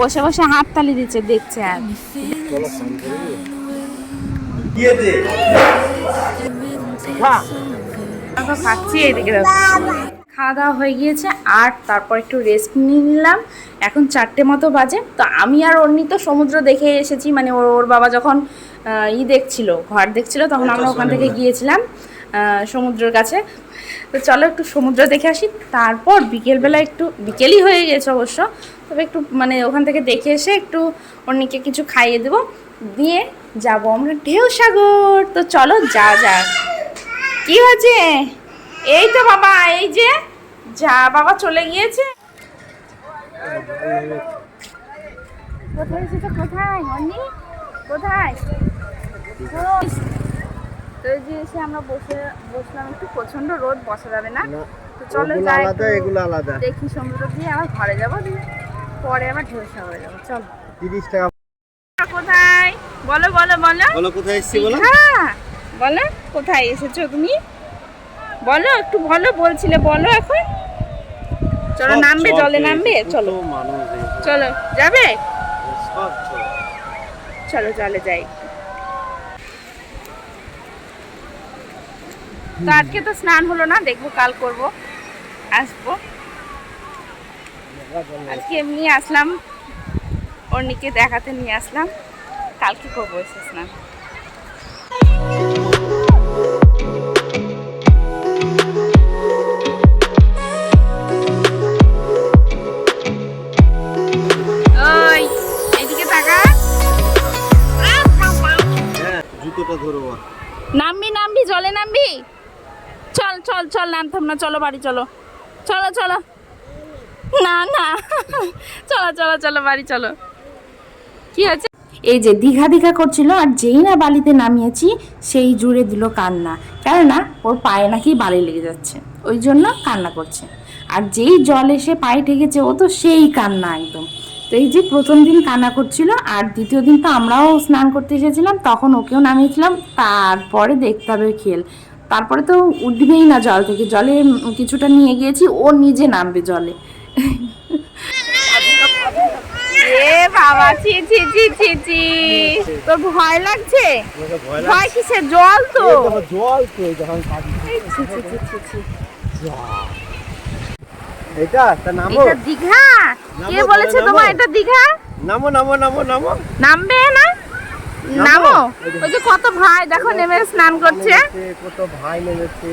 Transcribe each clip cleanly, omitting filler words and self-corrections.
বসে বসে হাততালি দিচ্ছে, দেখছে। আর খাচ্ছি, এদিকে খাওয়া দাওয়া হয়ে গিয়েছে। আর তারপর একটু রেস্ট নিয়ে নিলাম। এখন 4টে মতো বাজে। তো আমি আর অন্যি তো সমুদ্র দেখে এসেছি, মানে ওর বাবা যখন দেখছিল, ঘর দেখছিল, তখন আমরা ওখান থেকে গিয়েছিলাম সমুদ্রের কাছে। তো চলো একটু সমুদ্র দেখে আসি। তারপর বিকেলবেলা, একটু বিকেলই হয়ে গেছে অবশ্য, তবে একটু মানে ওখান থেকে দেখে এসে একটু অন্যকে কিছু খাইয়ে দেবো, দিয়ে যাবো আমরা ঢেউসাগর। তো চলো যা যা। কি হয়েছে? এই তো বাবা, এই যে যা বাবা চলে গিয়েছে। কোথায় এসেছো? কোথায় অন্যি? কোথায়? তো এই যে এসে আমরা বসলাম একটু, প্রচন্ড রোদ, বসা যাবে না। তো চলো যাই, দেখি সমুদ্র দিয়ে আবার ঘরে যাবো, পরে আবার ঢেউসাগরে যাবো। চলো। 30 টাকা। কোথায়? বলো বলো বলো বলো কোথায় এসেছি বলো। হ্যাঁ বলো, কোথায় এসেছো তুমি? বলো একটু, বলো, বলছিলে বলো এখন। চলো নামবে, জলে নামবে, চলো চলো, যাবে, চলো জলে যাই। তো আজকে তো স্নান হলো না, দেখবো কাল করব, আসবো। আজকে এমনি আসলাম, অন্যকে দেখাতে নিয়ে আসলাম, কালকে করবো এসে স্নান। ওই এদিকে তাকা, জুতোটা ধরবো। নামবি নামবি, জলে নামবি, চল চল চল, নামতাম না, চলো বাড়ি চলো, চলো চলো, না না, চলো চলো চলো বাড়ি চলো। কি হয়েছে? এই যে দীঘা দীঘা করছিল, আর যেই না বালিতে নামিয়েছি সেই জুড়ে দিল কান্না, কেননা ওর পায়ে নাকি বালি লেগে যাচ্ছে, ওই জন্য কান্না করছে। আর যেই জল এসে পায়ে ঠেকেছে, ও তো সেই কান্না একদম। তো এই যে প্রথম দিন কান্না করছিল, আর দ্বিতীয় দিন তো আমরাও স্নান করতে এসেছিলাম, তখন ওকেও নামিয়েছিলাম। তারপরে দেখতে হবে খেল, তারপরে তো উঠবেই না জল থেকে, জলে কিছুটা নিয়ে গিয়েছি, ও নিজে নামবে জলে। এ বাবা, ছি ছি ছি ছি ছি, তোর ভয় লাগছে? ভয় কিসের? জল তো, জল তো যখন এটা নামো, এটা দীঘা। কে বলেছে তোমার এটা দীঘা? নামো নামো নামো নামো, নামবে না, নামো। ওই যে কত ভাই দেখো নেমে স্নান করছে, কত ভাই নেমেছে,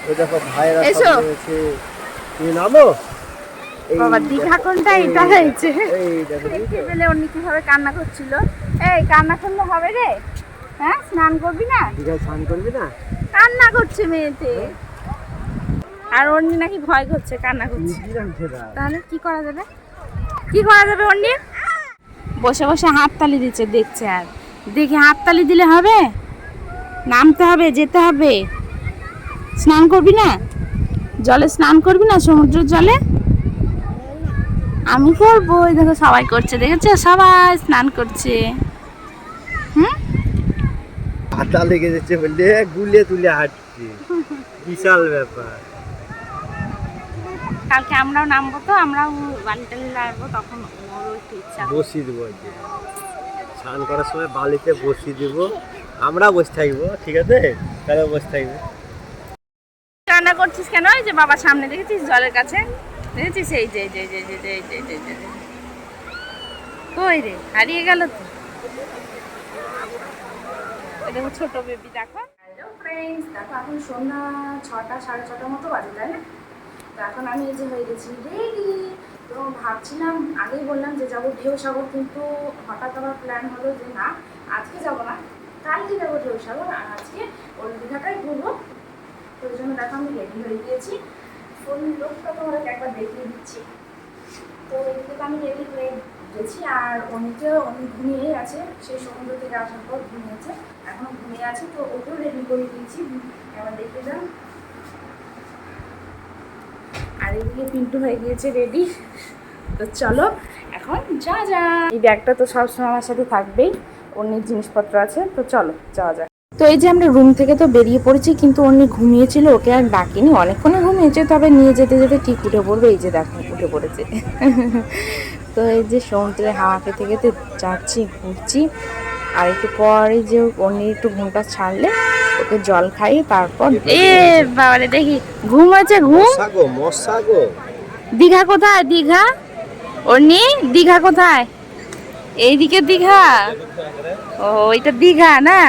ওই দেখো ভাইরা এসো। সব নেমেছে, তুমি নামো। বাবা দীঘা কোনটা? এটা হয়েছে। এই দেখো, দেখতে পেলে অন্য কিভাবে কান্না করছিল। এই কান্না করলে হবে রে? হ্যাঁ, স্নান করবি না? দীঘায় স্নান করবি না? কান্না করছে মেয়েতে, আর অন্যি নাকি ভয় করছে, কান্না করছে। তাহলে কি করা যাবে? কি করা যাবে? অন্যি বসে বসে হাততালি দিচ্ছে, দেখছে। আর দেখে হাততালি দিলে হবে? নামতে হবে, যেতে হবে। স্নান করবি না? জলে স্নান করবি না? সমুদ্রের জলে? আমি করবো, ওই দেখো সবাই করছে, দেখেছো? সবাই স্নান করছে। হাতা লেগে যাচ্ছে বললে গুলিয়ে তুলে হাঁটছে, বিশাল ব্যাপার। কালকে আমরাও নামবো, তো আমরাও বালি টালি লাগবো, তখন ওরও একটু ইচ্ছা। বসিয়ে দেবো, স্নান করার সময় বালিতে বসিয়ে দেবো, আমরা বসে থাকবো, ঠিক আছে? তাহলে বসে থাকবে। কান্না করছিস কেন? এই যে বাবা সামনে, দেখেছিস জলের কাছে, দেখেছিস? এই যে যে যে যে যে যে যে যে কই রে, হারিয়ে গেল তো। দেখো ছোট বেবি, দেখো। হ্যালো ফ্রেন্ডস, দেখো এখন সন্ধ্যা 6টা, 6:30 মতো বাজে, তাই না? তো এখন আমি এই যে হয়ে গেছি রেডি। তো ভাবছিলাম, আগেই বললাম যে যাবো ঢেউসাগর, কিন্তু হঠাৎ আবার প্ল্যান হলো যে না, আজকে যাবো না, কালকে যাবো ঢেউসাগর, আর আজকে ওই দীঘাটাই ঘুরবো। তো ওই জন্য দেখো আমি রেডি হয়ে গিয়েছি, ফুল লুকটা তোমাদের একবার দেখিয়ে দিচ্ছি। তো এদিকে তো আমি রেডি হয়ে গেছি, আর অনেকেও অনেক ঘুমিয়েই আছে, সেই সমুদ্র থেকে আসার পর ঘুমিয়েছে, এখনো ঘুমিয়ে আছে। তো ওকেও রেডি করে দিয়েছি, এবার দেখে যান। আর এদিকে পিন্টু হয়ে গিয়েছে রেডি। তো চলো এখন যা যা। এই ব্যাগটা তো সবসময় আমার সাথে থাকবেই, অনেক জিনিসপত্র আছে, তো চলো যাওয়া যাক। তো তো এই যে আমরা রুম থেকে তো বেরিয়ে পড়েছি, কিন্তু অন্য ঘুমিয়েছিল, ওকে আর ডাকিনি, অনেকক্ষণে ঘুমিয়েছে, তবে নিয়ে যেতে যেতে ঠিক উঠে পড়বে। এই যে দেখো উঠে পড়েছে। তো এই যে সমুদ্রে হাওয়া খেতে খেতে যাচ্ছি, ঘুরছি। আর একটু পরে যে অন্য একটু ঘুমটা ছাড়লে ওকে জল খাই, তারপর এ বাবারে দেখি ঘুম আছে, ঘুম। দীঘা কোথায়? দীঘা অর্নি, দীঘা কোথায়? এইদিকে দীঘা। ও এটা দীঘা না।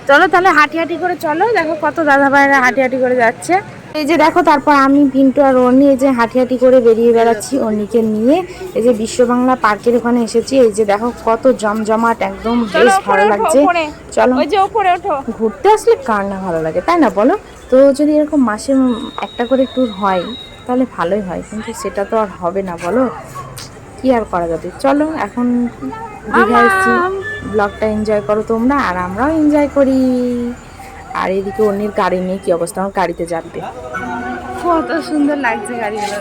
চলো তাহলে হাঁটি হাঁটি করে চলো, দেখো কত দাদা ভাইরা হাঁটি হাঁটি করে যাচ্ছে। এই যে দেখো, তারপর আমি পিন্টু আর অর্নি এই যে হাঁটি হাঁটি করে বেরিয়ে বেড়াচ্ছি অর্নিকে নিয়ে। এই যে বিশ্ব বাংলা পার্কের ওখানে এসেছি। এই যে দেখো কত জমজমাট, একদম বেশ ভালো লাগছে। চলো ঘুরতে আসলে কার না ভালো লাগে, তাই না বলো? তো যদি এরকম মাসে একটা করে ট্যুর হয় তাহলে ভালোই হয়, কিন্তু সেটা তো আর হবে না, বলো কি আর করা যাবে। চলো এখন দীঘা এসেছি, ব্লগটা এনজয় করো তোমরা, আর আমরাও এনজয় করি। আর এদিকে অন্যের গাড়ি নিয়ে কি অবস্থা, আমার গাড়িতে যাবে, কত সুন্দর লাগছে গাড়িগুলো।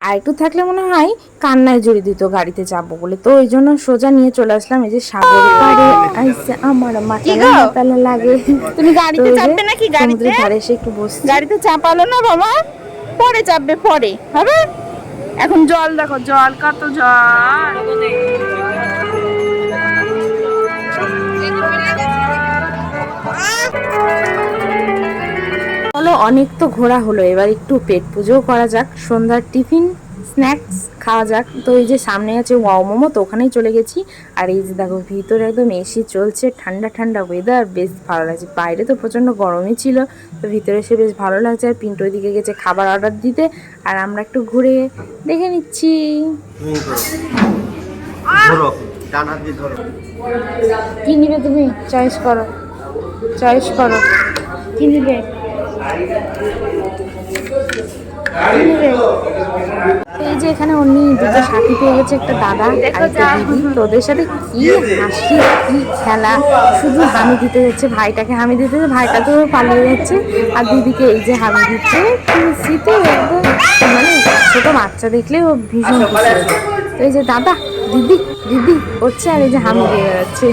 আর একটু থাকলে মনে হয় কান্নায় জড়িয়ে দিত গাড়িতে যাবো বলে, তো ওই জন্য সোজা নিয়ে চলে আসলাম। এই যে সাগর পাড়ে আইসে আমার মাতালা মাতালা লাগে। তুমি গাড়িতে চাপবে নাকি? গাড়িতে ধারে এসে একটু বসে, গাড়িতে চাপালো না বাবা, পরে চাপবে, পরে হবে। এখন জল দেখো, জল কত জল। চলো অনেক তো ঘোরা হলো, এবার একটু পেট পুজোও করা যাক, সন্ধ্যার টিফিন স্ন্যাক্স খাওয়া যাক। তো এই যে সামনে আছে ওয়াও মোমো, তো ওখানেই চলে গেছি। আর এই যে দেখো ভিতরে একদম এসি চলছে, ঠান্ডা ঠান্ডা ওয়েদার, বেশ ভালো লাগছে। বাইরে তো প্রচণ্ড গরমই ছিল, তো ভিতরে এসে বেশ ভালো লাগছে। আর পিন্টু দিকে গেছে খাবার অর্ডার দিতে, আর আমরা একটু ঘুরে দেখে নিচ্ছি। কি নিবে তুমি? চয়েস করো, চয়েস করো, কি নিবে? এই যে এখানে উনি দুটো সাথী পেয়ে গেছে, একটা দাদা আর একটা দিদি। তো ওদের সাথে কি হাসি, কি খেলা, শুধু হামি দিতে যাচ্ছে, ভাইটাকে হামি দিতে যাচ্ছে, ভাইটা তো পালিয়ে যাচ্ছে, আর দিদিকে এই যে হামি দিচ্ছে। খুশিতে একদম, মানে ছোট বাচ্চা দেখলে ও ভীষণ খুশি হয়েছে। তো এই যে দাদা দিদি দিদি করছে, আর এই যে হামি দিয়ে যাচ্ছে।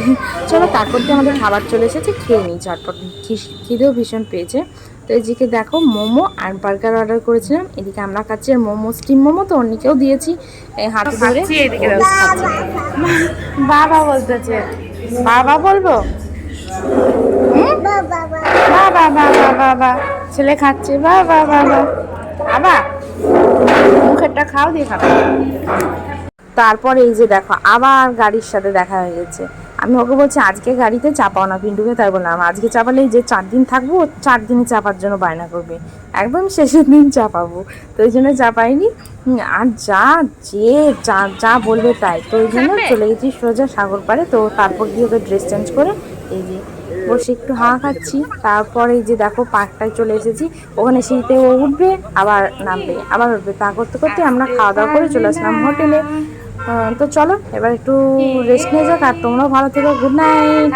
চলো তারপর দিয়ে আমাদের খাবার চলে এসেছে, খেয়ে নিই চটপট, খিদেও ভীষণ পেয়েছে। তো এদিকে দেখো মোমো আর বার্গার অর্ডার করেছিলাম, এদিকে আমরা খাচ্ছি। আর মোমো স্টিম মোমো তো অন্যকেও দিয়েছি, হাতে ধরে এদিকে খাচ্ছি। বাবা বলতেছে, বাবা বলবো, বাবা বাবা বাবা, ছেলে খাচ্ছে বাবা বাবা বাবা, মুখেরটা খাও দিয়ে খাবে। তারপরে এই যে দেখো আবার গাড়ির সাথে দেখা হয়ে গেছে। আমি ওকে বলছি আজকে গাড়িতে চাপাও না, পিন্টুকে, তাই বললাম আজকে চাপালে যে 4 দিন থাকবো, 4 দিনই চাপার জন্য বায়না করবে, একদম শেষের দিন চাপাবো, তো ওই জন্য চাপাইনি। আর যা বলবে তাই, তো ওই জন্য চলে গেছি সোজা সাগর পাড়ে। তো তারপর গিয়ে ওকে ড্রেস চেঞ্জ করে এই যে বসে একটু হাওয়া খাচ্ছি। তারপরে এই যে দেখো পার্কটায় চলে এসেছি, ওখানে সিঁড়িতে ও উঠবে, আবার নামবে, আবার উঠবে, তা করতে করতে আমরা খাওয়া দাওয়া করে চলে আসলাম হোটেলে। তো চলো এবার একটু রেস্ট নিয়ে যাক, আর তোমরাও ভালো থেকো, গুড নাইট।